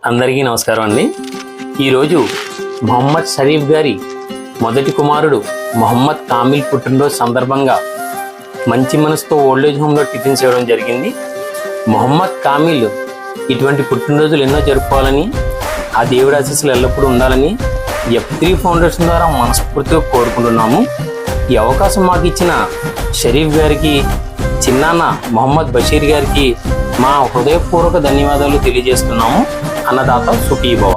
అందరికీ నమస్కారం అండి. ఈరోజు మొహమ్మద్ షరీఫ్ గారి మొదటి కుమారుడు మొహమ్మద్ కామిల్ పుట్టినరోజు సందర్భంగా మంచి మనసుతో ఓల్డేజ్ హోమ్లో టిఫిన్ చేయడం జరిగింది. మొహమ్మద్ కామిల్ ఇటువంటి పుట్టినరోజులు ఎన్నో జరుపుకోవాలని, ఆ దేవుడి ఆశీస్సులు ఎల్లప్పుడూ ఉండాలని F3 ఫౌండేషన్ ద్వారా మనస్ఫూర్తిగా కోరుకుంటున్నాము. ఈ అవకాశం మాకు ఇచ్చిన షరీఫ్ గారికి, చిన్నాన్న మొహమ్మద్ బషీర్ గారికి మా హృదయపూర్వక ధన్యవాదాలు తెలియజేస్తున్నాము. అన్నదాత సుఖీ భవ.